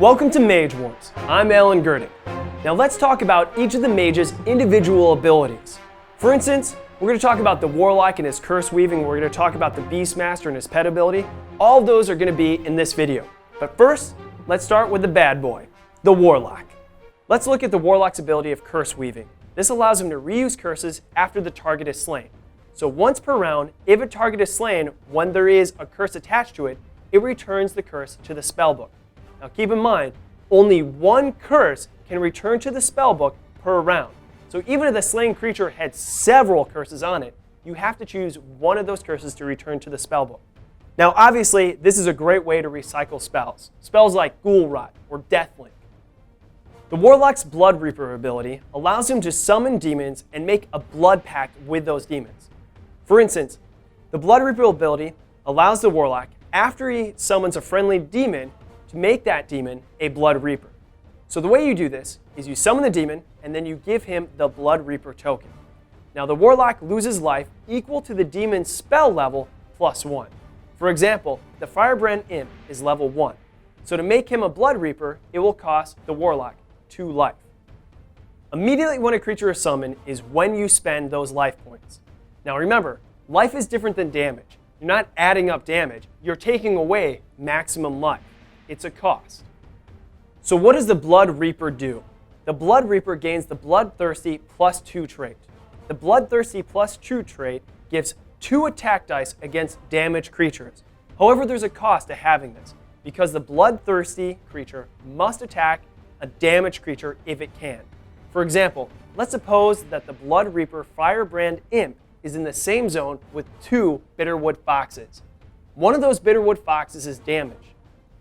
Welcome to Mage Wars. I'm Gerding. Now let's talk about each of the mage's individual abilities. For instance, we're going to talk about the Warlock and his curse weaving. We're going to talk about the Beastmaster and his pet ability. All of those are going to be in this video. But first, let's start with the bad boy, the Warlock. Let's look at the Warlock's ability of curse weaving. This allows him to reuse curses after the target is slain. So once per round, if a target is slain when there is a curse attached to it, it returns the curse to the spellbook. Now keep in mind, only one curse can return to the spellbook per round. So even if the slain creature had several curses on it, you have to choose one of those curses to return to the spellbook. Now obviously, this is a great way to recycle spells. Spells like Ghoul Rot or Deathlink. The Warlock's Blood Reaper ability allows him to summon demons and make a blood pact with those demons. For instance, the Blood Reaper ability allows the Warlock, after he summons a friendly demon, to make that demon a Blood Reaper. So the way you do this is you summon the demon and then you give him the Blood Reaper token. Now the Warlock loses life equal to the demon's spell level plus 1. For example, the Firebrand Imp is level 1. So to make him a Blood Reaper, it will cost the Warlock 2 life. Immediately when a creature is summoned is when you spend those life points. Now remember, life is different than damage. You're not adding up damage, you're taking away maximum life. It's a cost. So what does the Blood Reaper do? The Blood Reaper gains the Bloodthirsty plus 2 trait. The Bloodthirsty plus 2 trait gives 2 attack dice against damaged creatures. However, there's a cost to having this, because the Bloodthirsty creature must attack a damaged creature if it can. For example, let's suppose that the Blood Reaper Firebrand Imp is in the same zone with 2 Bitterwood Foxes. One of those Bitterwood Foxes is damaged.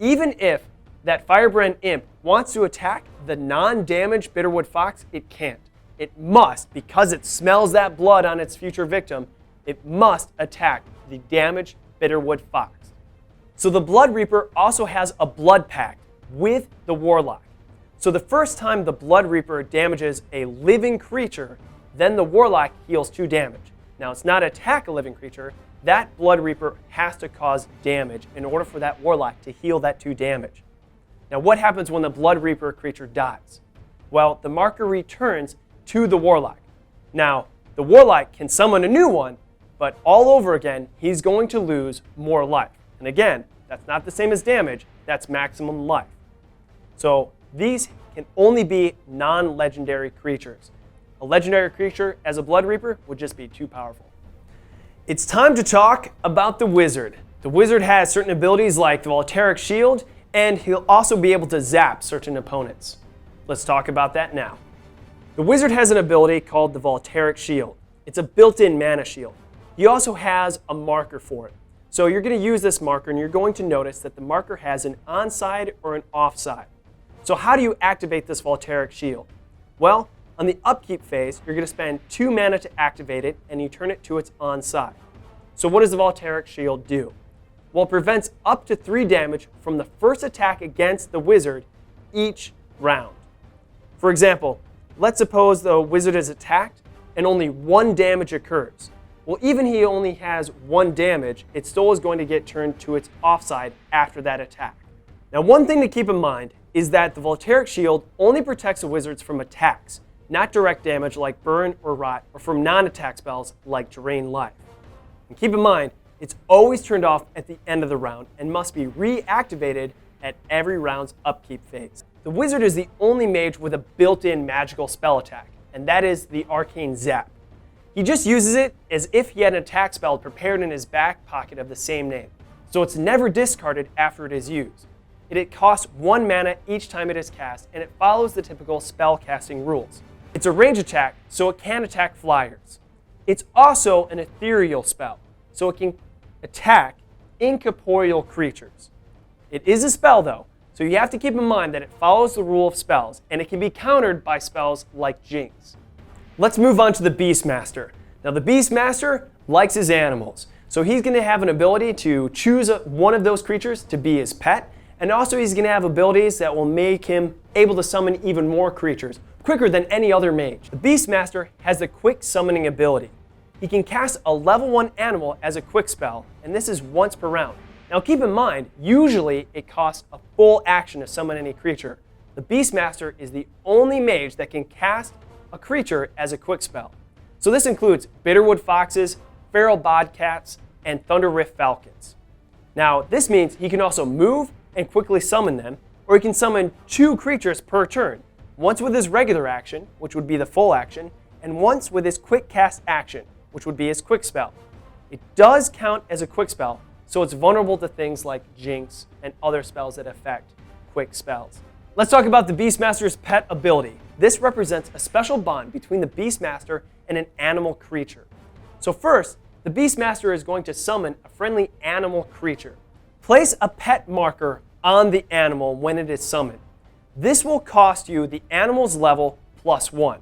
Even if that Firebrand Imp wants to attack the non-damaged Bitterwood Fox, it can't. It must, because it smells that blood on its future victim, it must attack the damaged Bitterwood Fox. So the Blood Reaper also has a blood pact with the Warlock. So the first time the Blood Reaper damages a living creature, then the Warlock heals 2 damage. Now it's not attack a living creature, that Blood Reaper has to cause damage in order for that Warlock to heal that 2 damage. Now what happens when the Blood Reaper creature dies? Well, the marker returns to the Warlock. Now, the Warlock can summon a new one, but all over again, he's going to lose more life. And again, that's not the same as damage, that's maximum life. So these can only be non-legendary creatures. A legendary creature as a Blood Reaper would just be too powerful. It's time to talk about the Wizard. The Wizard has certain abilities like the Voltaic Shield, and he'll also be able to zap certain opponents. Let's talk about that now. The Wizard has an ability called the Voltaic Shield. It's a built-in mana shield. He also has a marker for it. So you're going to use this marker and you're going to notice that the marker has an onside or an offside. So how do you activate this Voltaic Shield? Well, on the upkeep phase, you're going to spend 2 mana to activate it, and you turn it to its onside. So what does the Voltaic Shield do? Well, it prevents up to 3 damage from the first attack against the Wizard each round. For example, let's suppose the Wizard is attacked and only 1 damage occurs. Well, even he only has 1 damage, it still is going to get turned to its offside after that attack. Now, one thing to keep in mind is that the Voltaic Shield only protects the Wizards from attacks, not direct damage like Burn or Rot, or from non-attack spells like Drain Life. And keep in mind, it's always turned off at the end of the round and must be reactivated at every round's upkeep phase. The Wizard is the only mage with a built-in magical spell attack, and that is the Arcane Zap. He just uses it as if he had an attack spell prepared in his back pocket of the same name, so it's never discarded after it is used. It costs 1 mana each time it is cast, and it follows the typical spell casting rules. It's a range attack, so it can attack flyers. It's also an ethereal spell, so it can attack incorporeal creatures. It is a spell though, so you have to keep in mind that it follows the rule of spells, and it can be countered by spells like Jinx. Let's move on to the Beastmaster. Now the Beastmaster likes his animals, so he's going to have an ability to choose one of those creatures to be his pet, and also he's going to have abilities that will make him able to summon even more creatures, quicker than any other mage. The Beastmaster has the quick summoning ability. He can cast a level 1 animal as a quick spell, and this is once per round. Now keep in mind, usually it costs a full action to summon any creature. The Beastmaster is the only mage that can cast a creature as a quick spell. So this includes Bitterwood Foxes, Feral Bobcats, and Thunder Rift Falcons. Now this means he can also move and quickly summon them, or he can summon 2 creatures per turn, once with his regular action, which would be the full action, and once with his quick cast action, which would be his quick spell. It does count as a quick spell, so it's vulnerable to things like Jinx and other spells that affect quick spells. Let's talk about the Beastmaster's pet ability. This represents a special bond between the Beastmaster and an animal creature. So first, the Beastmaster is going to summon a friendly animal creature. Place a pet marker on the animal when it is summoned. This will cost you the animal's level +1.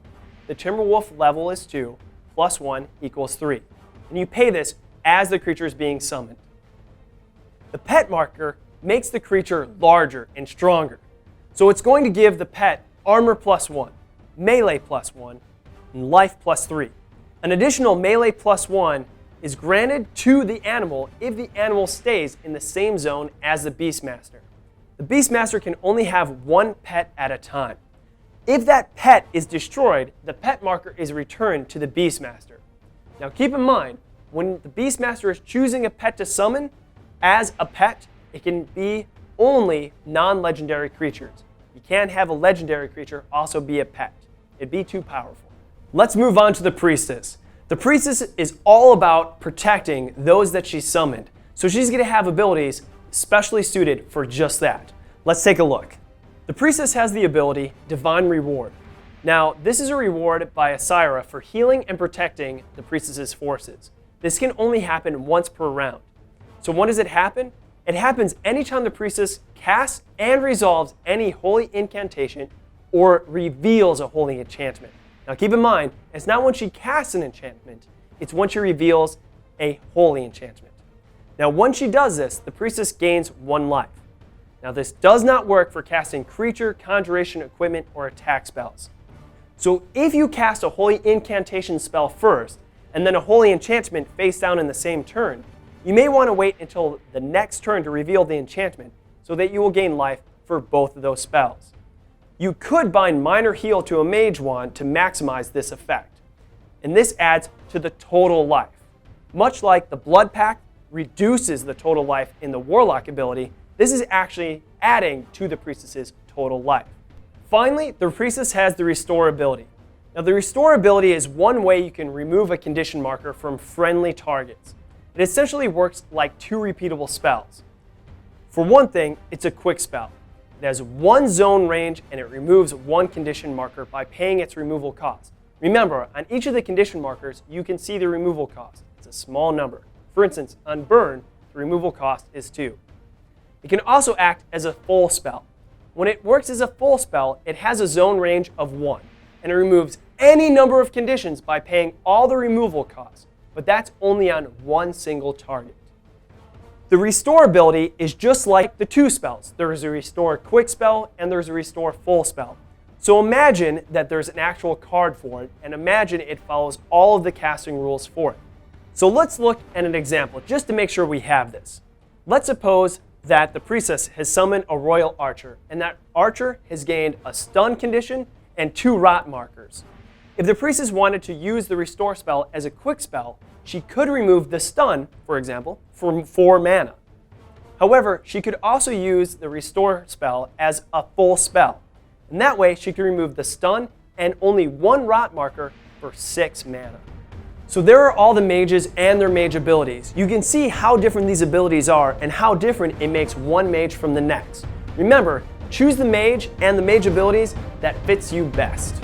The Timberwolf level is 2, +1 equals 3. And you pay this as the creature is being summoned. The pet marker makes the creature larger and stronger. So it's going to give the pet armor +1, melee +1, and life +3. An additional melee +1 is granted to the animal if the animal stays in the same zone as the Beastmaster. The Beastmaster can only have 1 pet at a time. If that pet is destroyed, the pet marker is returned to the Beastmaster. Now keep in mind, when the Beastmaster is choosing a pet to summon as a pet, it can be only non-legendary creatures. You can't have a legendary creature also be a pet. It'd be too powerful. Let's move on to the Priestess. The Priestess is all about protecting those that she summoned. So she's going to have abilities specially suited for just that. Let's take a look. The Priestess has the ability Divine Reward. Now, this is a reward by Asira for healing and protecting the Priestess's forces. This can only happen once per round. So when does it happen? It happens anytime the Priestess casts and resolves any holy incantation or reveals a holy enchantment. Now keep in mind, it's not when she casts an enchantment, it's when she reveals a holy enchantment. Now once she does this, the Priestess gains 1 life. Now this does not work for casting creature, conjuration, equipment, or attack spells. So if you cast a holy incantation spell first, and then a holy enchantment face down in the same turn, you may want to wait until the next turn to reveal the enchantment so that you will gain life for both of those spells. You could bind Minor Heal to a Mage Wand to maximize this effect, and this adds to the total life. Much like the Blood Pact reduces the total life in the Warlock ability, this is actually adding to the Priestess's total life. Finally, the Priestess has the Restore ability. Now the Restore ability is one way you can remove a condition marker from friendly targets. It essentially works like 2 repeatable spells. For one thing, it's a quick spell. It has 1 zone range and it removes 1 condition marker by paying its removal cost. Remember, on each of the condition markers, you can see the removal cost. It's a small number. For instance, on Burn, the removal cost is 2. It can also act as a full spell. When it works as a full spell, it has a zone range of 1, and it removes any number of conditions by paying all the removal costs, but that's only on 1 single target. The Restore ability is just like the 2 spells. There is a Restore quick spell and there's a Restore full spell. So imagine that there's an actual card for it, and imagine it follows all of the casting rules for it. So let's look at an example just to make sure we have this. Let's suppose that the Priestess has summoned a Royal Archer, and that Archer has gained a stun condition and 2 rot markers. If the Priestess wanted to use the Restore spell as a quick spell, she could remove the stun, for example, for 4 mana. However, she could also use the Restore spell as a full spell. And that way, she could remove the stun and only 1 rot marker for 6 mana. So there are all the mages and their mage abilities. You can see how different these abilities are and how different it makes one mage from the next. Remember, choose the mage and the mage abilities that fits you best.